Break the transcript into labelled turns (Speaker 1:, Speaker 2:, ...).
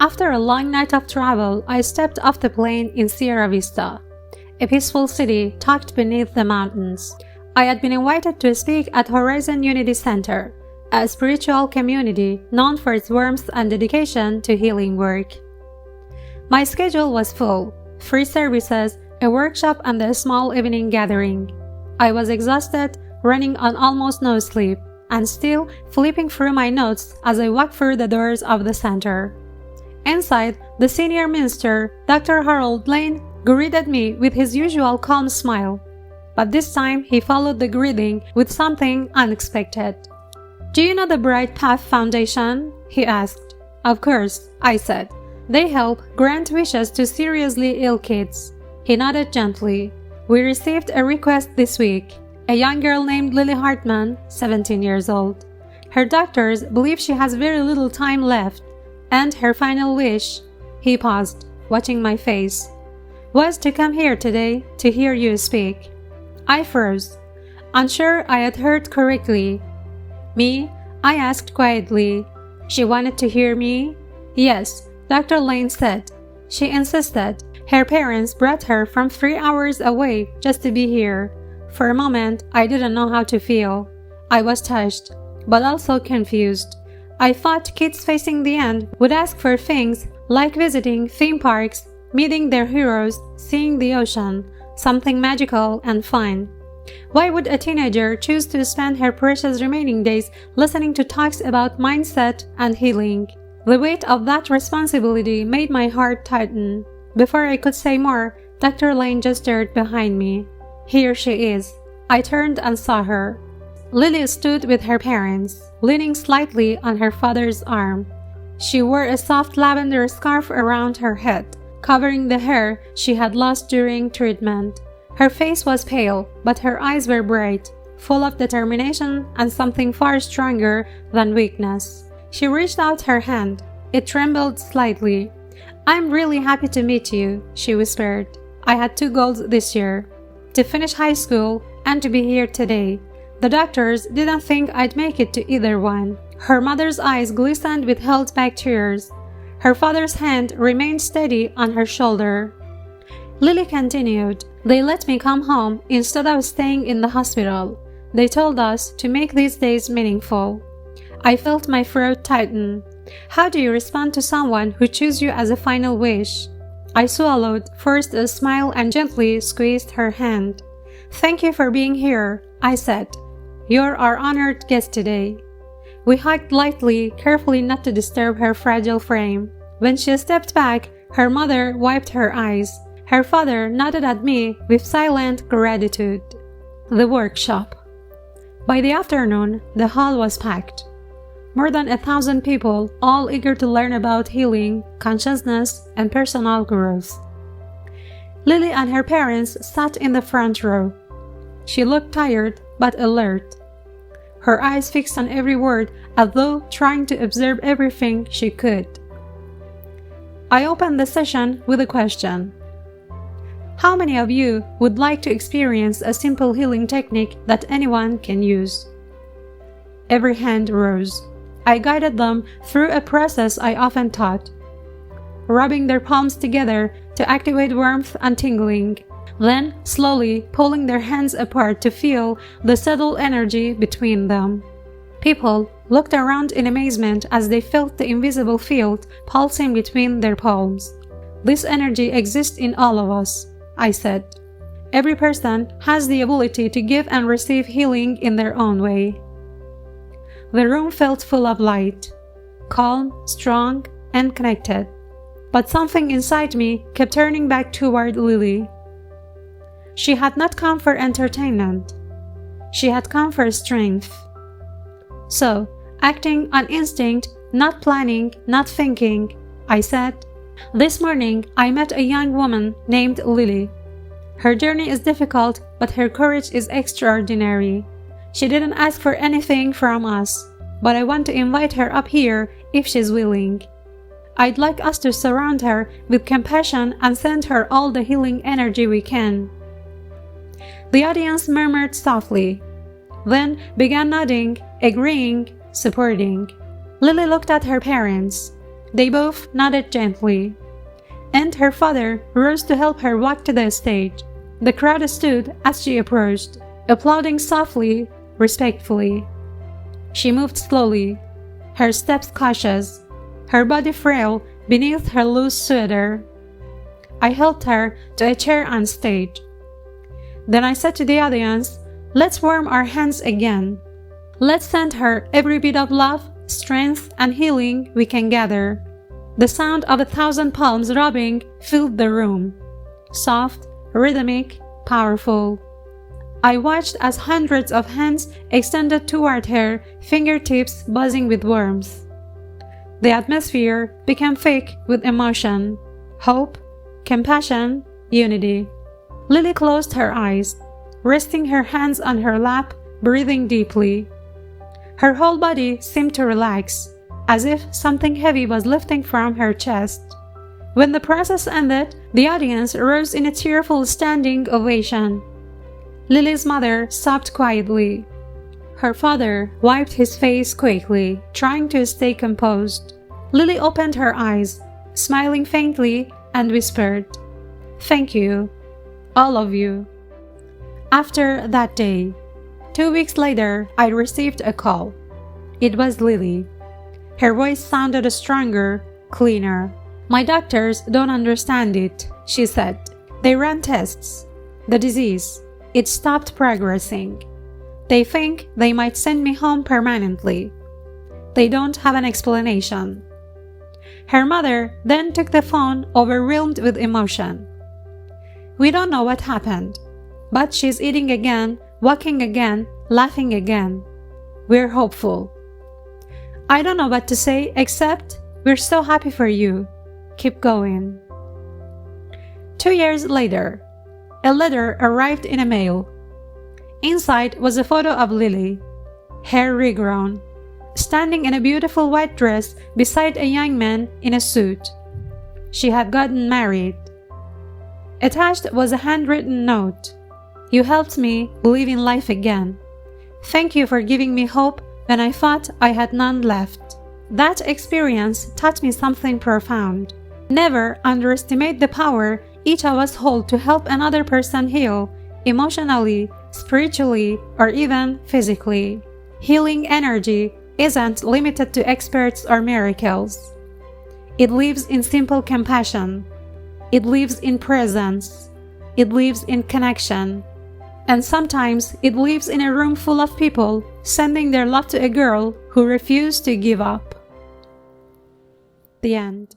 Speaker 1: After a long night of travel, I stepped off the plane in Sierra Vista, a peaceful city tucked beneath the mountains. I had been invited to speak at Horizon Unity Center, a spiritual community known for its warmth and dedication to healing work. My schedule was full: free services, a workshop, and a small evening gathering. I was exhausted, running on almost no sleep, and still flipping through my notes as I walked through the doors of the center. Inside, the senior minister, Dr. Harold Lane, greeted me with his usual calm smile. But this time, he followed the greeting with something unexpected. "Do you know the Bright Path Foundation?" he asked. "Of course," I said. "They help grant wishes to seriously ill kids." He nodded gently. "We received a request this week. A young girl named Lily Hartman, 17 years old. Her doctors believe she has very little time left, and her final wish," he paused, watching my face, "was to come here today to hear you speak." I froze, unsure I had heard correctly. "Me?" I asked quietly. "She wanted to hear me?" "Yes," Dr. Lane said. "She insisted. Her parents brought her from 3 hours away just to be here." For a moment, I didn't know how to feel. I was touched, but also confused. I thought kids facing the end would ask for things like visiting theme parks, meeting their heroes, seeing the ocean, something magical and fun. Why would a teenager choose to spend her precious remaining days listening to talks about mindset and healing? The weight of that responsibility made my heart tighten. Before I could say more, Dr. Lane gestured behind me. "Here she is." I turned and saw her. Lily stood with her parents, leaning slightly on her father's arm. She wore a soft lavender scarf around her head, covering the hair she had lost during treatment. Her face was pale, but her eyes were bright, full of determination and something far stronger than weakness. She reached out her hand. It trembled slightly. "I'm really happy to meet you," she whispered. "I had 2 goals this year: to finish high school and to be here today. The doctors didn't think I'd make it to either one." Her mother's eyes glistened with held-back tears. Her father's hand remained steady on her shoulder. Lily continued, "They let me come home instead of staying in the hospital. They told us to make these days meaningful." I felt my throat tighten. How do you respond to someone who chooses you as a final wish? I swallowed, forced a smile, and gently squeezed her hand. "Thank you for being here," I said. "You're our honored guest today." We hugged lightly, carefully not to disturb her fragile frame. When she stepped back, her mother wiped her eyes. Her father nodded at me with silent gratitude. The workshop. By the afternoon, the hall was packed. More than 1,000 people, all eager to learn about healing, consciousness, and personal growth. Lily and her parents sat in the front row. She looked tired but alert, her eyes fixed on every word as though trying to observe everything she could. I opened the session with a question. How many of you would like to experience a simple healing technique that anyone can use? Every hand rose. I guided them through a process I often taught, rubbing their palms together to activate warmth and tingling, then slowly pulling their hands apart to feel the subtle energy between them. People looked around in amazement as they felt the invisible field pulsing between their palms. "This energy exists in all of us," I said. "Every person has the ability to give and receive healing in their own way." The room felt full of light, calm, strong, and connected. But something inside me kept turning back toward Lily. She had not come for entertainment. She had come for strength. So, acting on instinct, not planning, not thinking, I said, "This morning I met a young woman named Lily. Her journey is difficult, but her courage is extraordinary. She didn't ask for anything from us, but I want to invite her up here if she's willing. I'd like us to surround her with compassion and send her all the healing energy we can." The audience murmured softly, then began nodding, agreeing, supporting. Lily looked at her parents. They both nodded gently, and her father rose to help her walk to the stage. The crowd stood as she approached, applauding softly, respectfully. She moved slowly, her steps cautious, her body frail beneath her loose sweater. I helped her to a chair on stage. Then I said to the audience, "Let's warm our hands again. Let's send her every bit of love, strength, and healing we can gather." The sound of 1,000 palms rubbing filled the room. Soft, rhythmic, powerful. I watched as hundreds of hands extended toward her, fingertips buzzing with warmth. The atmosphere became thick with emotion, hope, compassion, unity. Lily closed her eyes, resting her hands on her lap, breathing deeply. Her whole body seemed to relax, as if something heavy was lifting from her chest. When the process ended, the audience rose in a tearful standing ovation. Lily's mother sobbed quietly. Her father wiped his face quickly, trying to stay composed. Lily opened her eyes, smiling faintly, and whispered, "Thank you, all of you." After that day, 2 weeks later, I received a call. It was Lily. Her voice sounded stronger, cleaner. "My doctors don't understand it," she said. "They ran tests. The disease, it stopped progressing. They think they might send me home permanently. They don't have an explanation." Her mother then took the phone, overwhelmed with emotion. "We don't know what happened, but she's eating again, walking again, laughing again. We're hopeful. I don't know what to say except we're so happy for you. Keep going." 2 years later, a letter arrived in a mail. Inside was a photo of Lily, hair regrown, standing in a beautiful white dress beside a young man in a suit. She had gotten married. Attached was a handwritten note. "You helped me believe in life again. Thank you for giving me hope when I thought I had none left." That experience taught me something profound. Never underestimate the power each of us hold to help another person heal, emotionally, spiritually, or even physically. Healing energy isn't limited to experts or miracles. It lives in simple compassion. It lives in presence. It lives in connection. And sometimes it lives in a room full of people sending their love to a girl who refused to give up. The end.